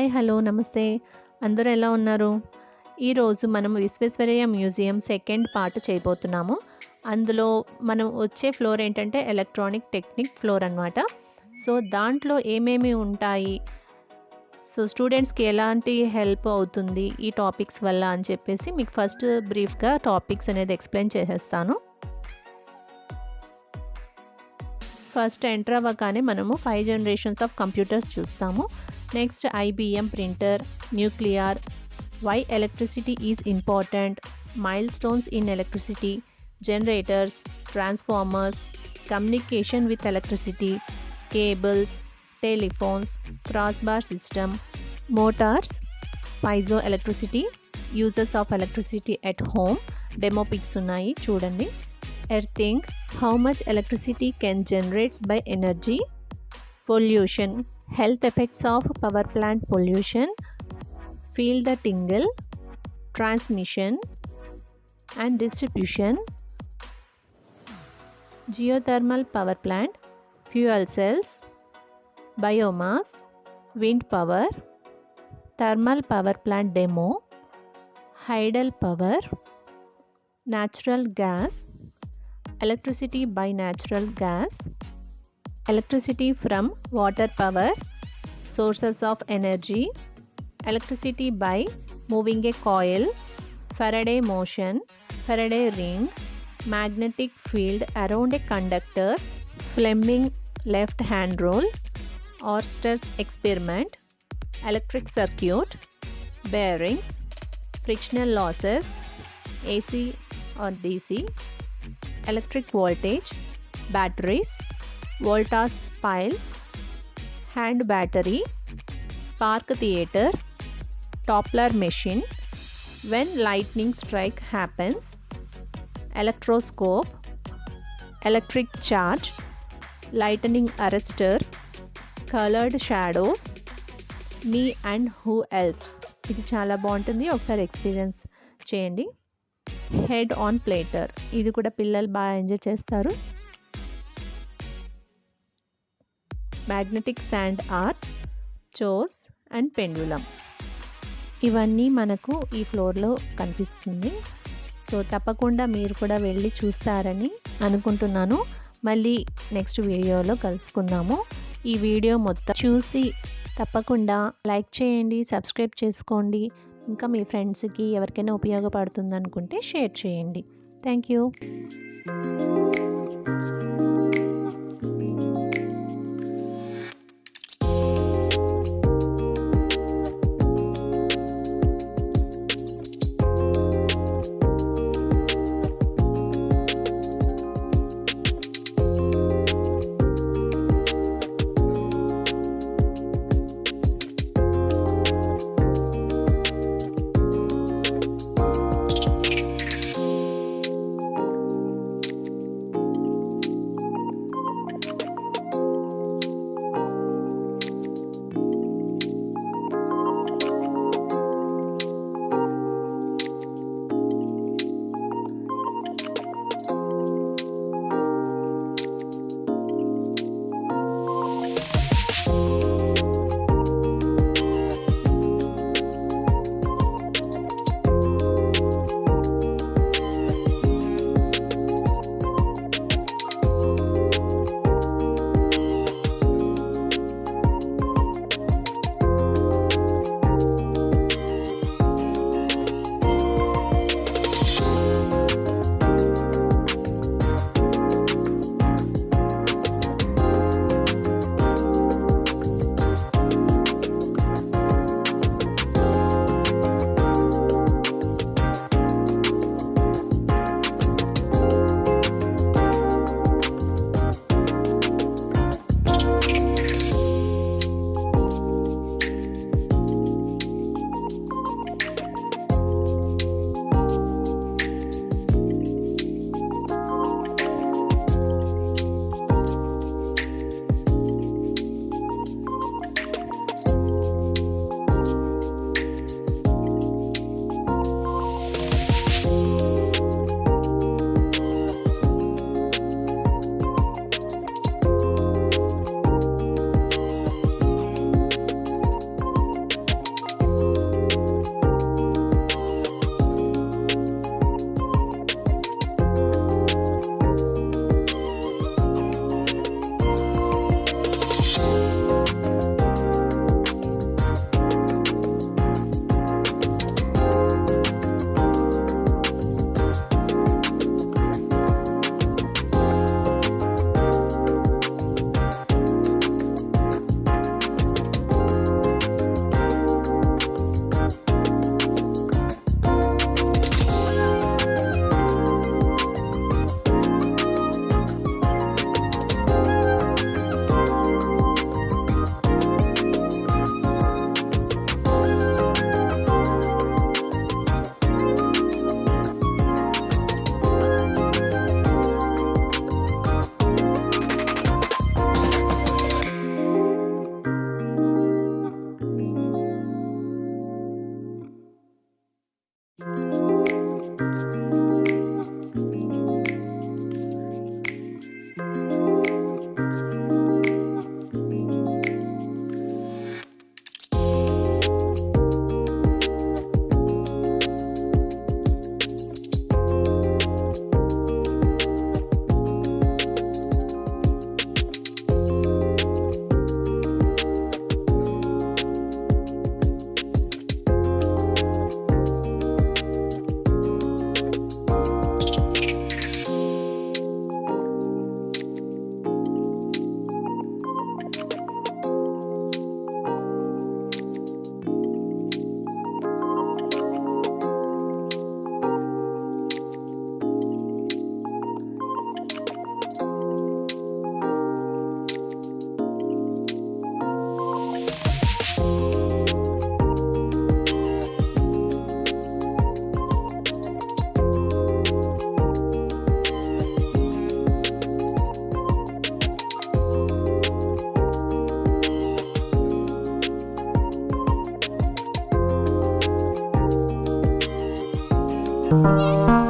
Hi, hello, నమస్తే. అందరూ ఎలా ఉన్నారు? ఈరోజు మనం విశ్వేశ్వరయ్య మ్యూజియం సెకండ్ పార్ట్ చేయబోతున్నాము. అందులో మనం వచ్చే ఫ్లోర్ ఏంటంటే ఎలక్ట్రానిక్ టెక్నిక్ ఫ్లోర్ అనమాట. సో దాంట్లో ఏమేమి ఉంటాయి, సో స్టూడెంట్స్కి ఎలాంటి హెల్ప్ అవుతుంది ఈ టాపిక్స్ వల్ల అని చెప్పేసి మీకు ఫస్ట్ బ్రీఫ్గా టాపిక్స్ అనేది ఎక్స్ప్లెయిన్ చేసేస్తాను. ఫస్ట్ ఎంటర్ అవ్వగానే మనము 5 జనరేషన్స్ ఆఫ్ కంప్యూటర్స్ చూస్తాము. Next IBM printer, nuclear, why electricity is important, milestones in electricity, generators, transformers, communication with electricity, cables, telephones, crossbar system, motors, piezo electricity, uses of electricity at home, demo pics ఉన్నాయి చూడండి. Earthing, how much electricity can generate by energy, pollution, health effects of power plant pollution, feel the tingle, transmission and distribution, geothermal power plant, fuel cells, biomass, wind power, thermal power plant demo, hydel power, natural gas, electricity by natural gas, electricity from water power, sources of energy, electricity by moving a coil, Faraday motion, Faraday ring, magnetic field around a conductor, Fleming left hand rule, Oersted experiment, electric circuit, bearings, frictional losses, AC or DC, electric voltage, batteries, voltage pile, hand battery, spark theater, Doppler machine, when lightning strike happens, electroscope, electric charge, lightning arrestor, colored shadows, me and who else. ఇది చాలా బాగుంటుంది, ఒకసారి experience చేయండి. Head on ప్లేటర్, ఇది కూడా పిల్లలు బాగా enjoy చేస్తారు. Magnetic sand art, chose and pendulum, ఇవన్నీ మనకు ఈ ఫ్లోర్లో కనిపిస్తుంది. సో తప్పకుండా మీరు కూడా వెళ్ళి చూస్తారని అనుకుంటున్నాను. మళ్ళీ నెక్స్ట్ వీడియోలో కలుసుకుందాము. ఈ వీడియో మొత్తం చూసి తప్పకుండా లైక్ చేయండి, సబ్స్క్రైబ్ చేసుకోండి. ఇంకా మీ ఫ్రెండ్స్కి ఎవరికైనా ఉపయోగపడుతుంది అనుకుంటే షేర్ చేయండి. Thank you. చేయండి.